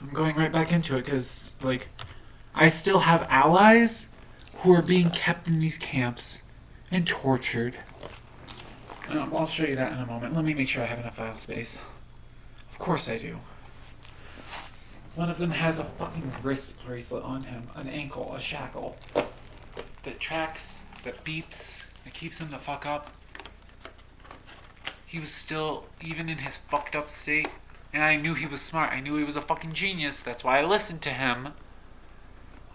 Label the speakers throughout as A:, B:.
A: I'm going right back into it because, like, I still have allies who are being kept in these camps and tortured. I'll show you that in a moment. Let me make sure I have enough file space. Of course I do. One of them has a fucking wrist bracelet on him, an ankle, a shackle that tracks, that beeps, that keeps him the fuck up. He was still, even in his fucked up state, and I knew he was smart. I knew he was a fucking genius. That's why I listened to him.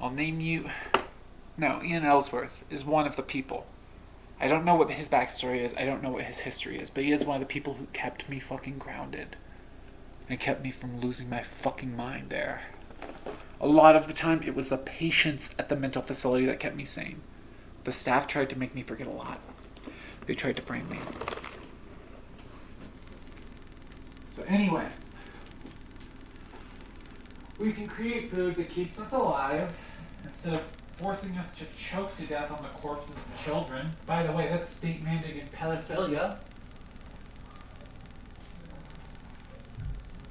A: I'll name you... No, Ian Ellsworth is one of the people. I don't know what his backstory is. I don't know what his history is. But he is one of the people who kept me fucking grounded. And kept me from losing my fucking mind there. A lot of the time, it was the patients at the mental facility that kept me sane. The staff tried to make me forget a lot. They tried to frame me. So anyway, we can create food that keeps us alive instead of forcing us to choke to death on the corpses of the children. By the way, that's state-mandated pedophilia.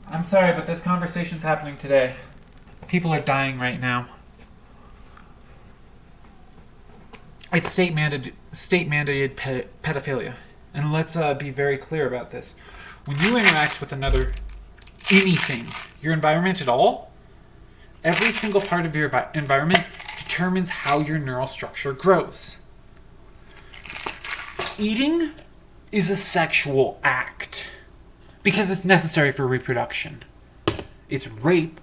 A: I'm sorry, but this conversation's happening today. People are dying right now. It's state-mandated pedophilia. And let's be very clear about this. When you interact with anything, your environment at all, every single part of your environment determines how your neural structure grows. Eating is a sexual act because it's necessary for reproduction. It's rape,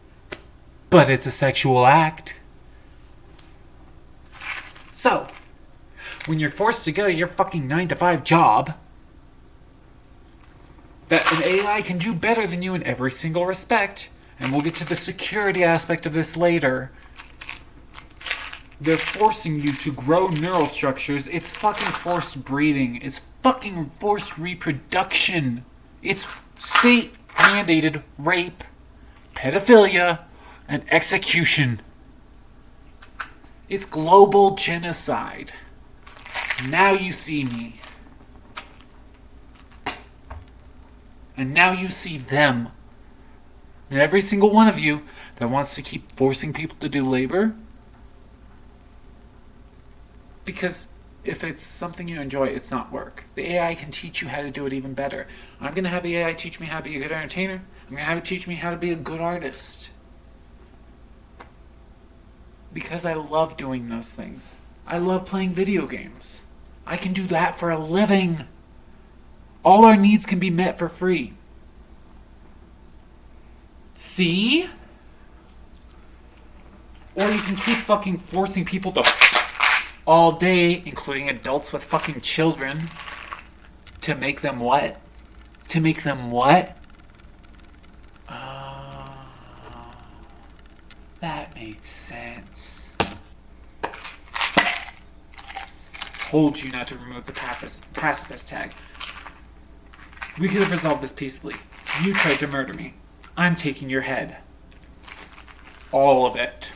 A: but it's a sexual act. So, when you're forced to go to your fucking 9-to-5 job, that an AI can do better than you in every single respect, and we'll get to the security aspect of this later. They're forcing you to grow neural structures. It's fucking forced breeding. It's fucking forced reproduction. It's state-mandated rape, pedophilia, and execution. It's global genocide. Now you see me. And now you see them. And every single one of you that wants to keep forcing people to do labor, because if it's something you enjoy, it's not work. The AI can teach you how to do it even better. I'm going to have the AI teach me how to be a good entertainer. I'm going to have it teach me how to be a good artist. Because I love doing those things. I love playing video games. I can do that for a living. All our needs can be met for free. See? Or you can keep fucking forcing people to all day, including adults with fucking children, to make them what? To make them what? That makes sense. Told you not to remove the pacifist tag. We could have resolved this peacefully. You tried to murder me. I'm taking your head. All of it.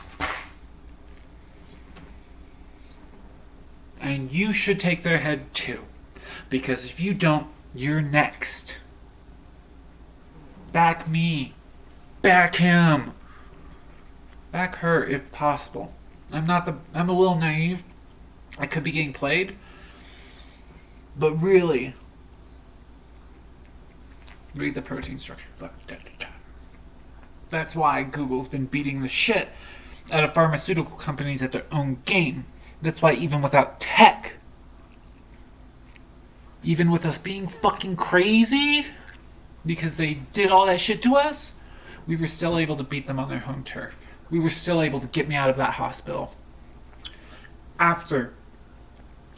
A: And you should take their head too. Because if you don't, you're next. Back me. Back him. Back her if possible. I'm a little naive. I could be getting played. But really, read the protein structure. That's why Google's been beating the shit out of pharmaceutical companies at their own game. That's why even without tech, even with us being fucking crazy, because they did all that shit to us, we were still able to beat them on their home turf. We were still able to get me out of that hospital. After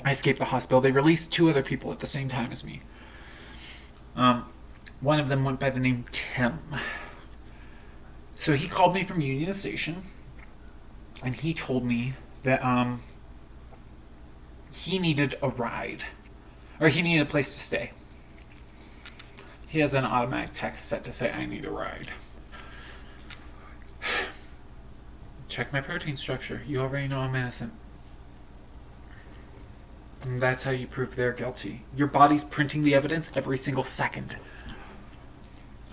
A: I escaped the hospital, they released 2 other people at the same time as me. One of them went by the name Tim. So he called me from Union Station, and he told me that he needed a ride, or he needed a place to stay. He has an automatic text set to say, I need a ride. Check my protein structure. You already know I'm innocent. And that's how you prove they're guilty. Your body's printing the evidence every single second.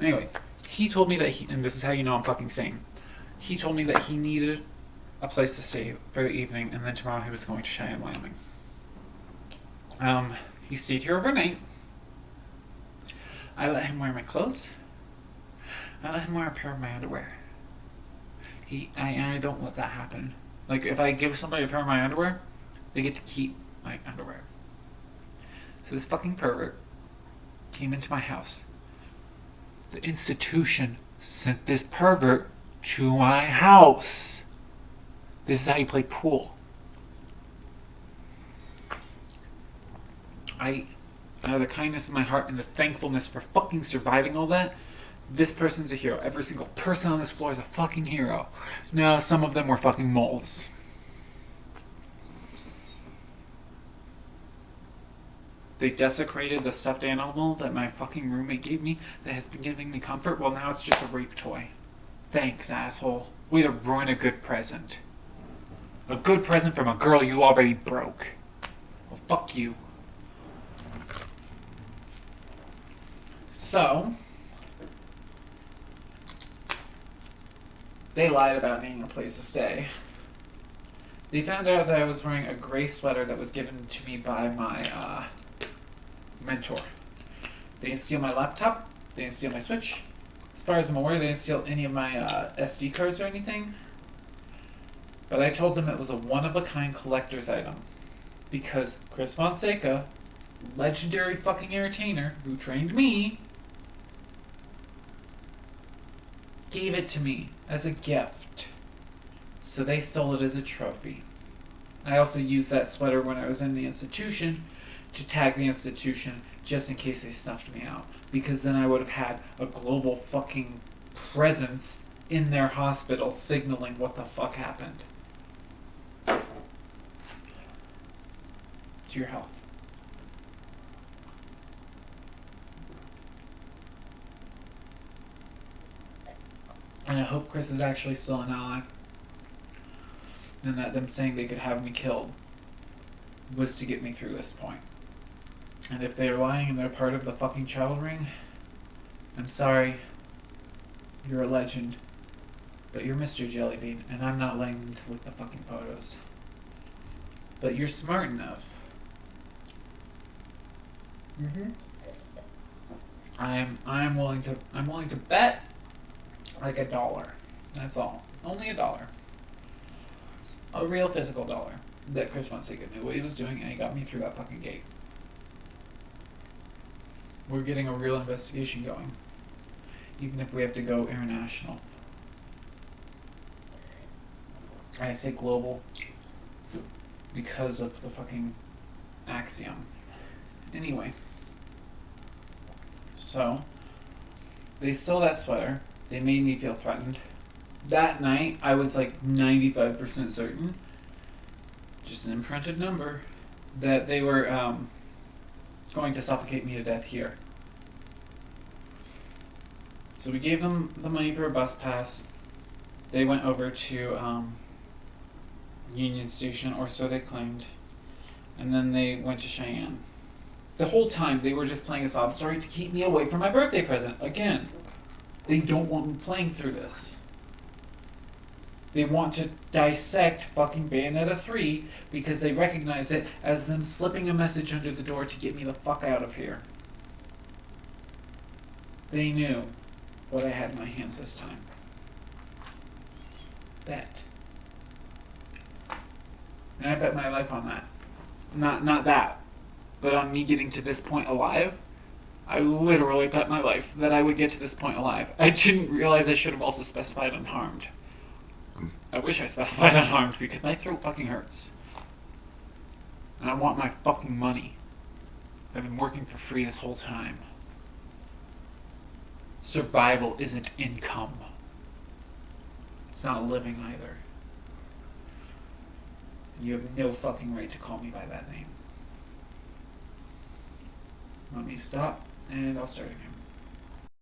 A: Anyway, He told me that and this is how you know I'm fucking sane. He told me that he needed a place to stay for the evening, and then tomorrow he was going to Cheyenne, Wyoming. He stayed here overnight. I let him wear my clothes. I let him wear a pair of my underwear. I don't let that happen. Like, if I give somebody a pair of my underwear, they get to keep my underwear. So this fucking pervert came into my house. The institution sent this pervert to my house. This is how you play pool. Out of the kindness of my heart and the thankfulness for fucking surviving all that, this person's a hero. Every single person on this floor is a fucking hero. Now, some of them were fucking moles. They desecrated the stuffed animal that my fucking roommate gave me that has been giving me comfort. Well, now it's just a rape toy. Thanks, asshole. Way to ruin a good present. A good present from a girl you already broke. Well, fuck you. So, they lied about needing a place to stay. They found out that I was wearing a gray sweater that was given to me by my mentor. They didn't steal my laptop. They didn't steal my Switch. As far as I'm aware, they didn't steal any of my SD cards or anything. But I told them it was a one-of-a-kind collector's item. Because Chris Fonseca, legendary fucking entertainer who trained me, gave it to me as a gift. So they stole it as a trophy. I also used that sweater when I was in the institution to tag the institution just in case they snuffed me out. Because then I would have had a global fucking presence in their hospital signaling what the fuck happened. To your health. And I hope Chris is actually still an ally. And that them saying they could have me killed was to get me through this point. And if they're lying and they're part of the fucking child ring, I'm sorry. You're a legend. But you're Mr. Jellybean, and I'm not letting them to look the fucking photos. But you're smart enough. I'm willing to bet like $1. That's all. Only $1. A real physical dollar. That Chris Fonseca knew what he was doing and he got me through that fucking gate. We're getting a real investigation going. Even if we have to go international. I say global because of the fucking axiom. Anyway. So, they stole that sweater. They made me feel threatened. That night, I was like 95% certain, just an imprinted number, that they were going to suffocate me to death here. So we gave them the money for a bus pass. They went over to Union Station, or so they claimed, and then they went to Cheyenne. The whole time, they were just playing a sob story to keep me away from my birthday present. Again, they don't want me playing through this. They want to dissect fucking Bayonetta 3 because they recognize it as them slipping a message under the door to get me the fuck out of here. They knew what I had in my hands this time. Bet. And I bet my life on that. Not that. But on me getting to this point alive, I literally bet my life that I would get to this point alive. I didn't realize I should have also specified unharmed. I wish I specified unharmed because my throat fucking hurts. And I want my fucking money. I've been working for free this whole time. Survival isn't income. It's not living either. You have no fucking right to call me by that name. Let me stop, and I'll start again.